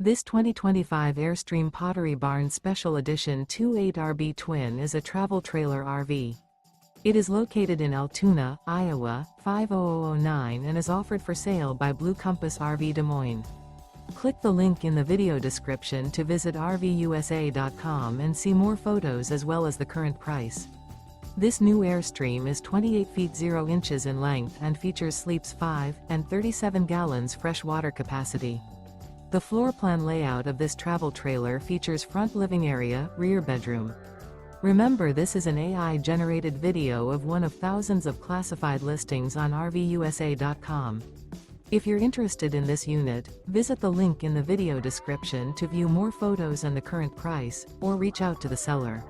This 2025 Airstream Pottery Barn Special Edition 28RB Twin is a travel trailer RV. It is located in Altoona, Iowa, 50009 and is offered for sale by Blue Compass RV Des Moines. Click the link in the video description to visit RVUSA.com and see more photos as well as the current price. This new Airstream is 28 feet 0 inches in length and features sleeps 5 and 37 gallons fresh water capacity. The floor plan layout of this travel trailer features front living area, rear bedroom. Remember, this is an AI-generated video of one of thousands of classified listings on RVUSA.com. If you're interested in this unit, visit the link in the video description to view more photos and the current price, or reach out to the seller.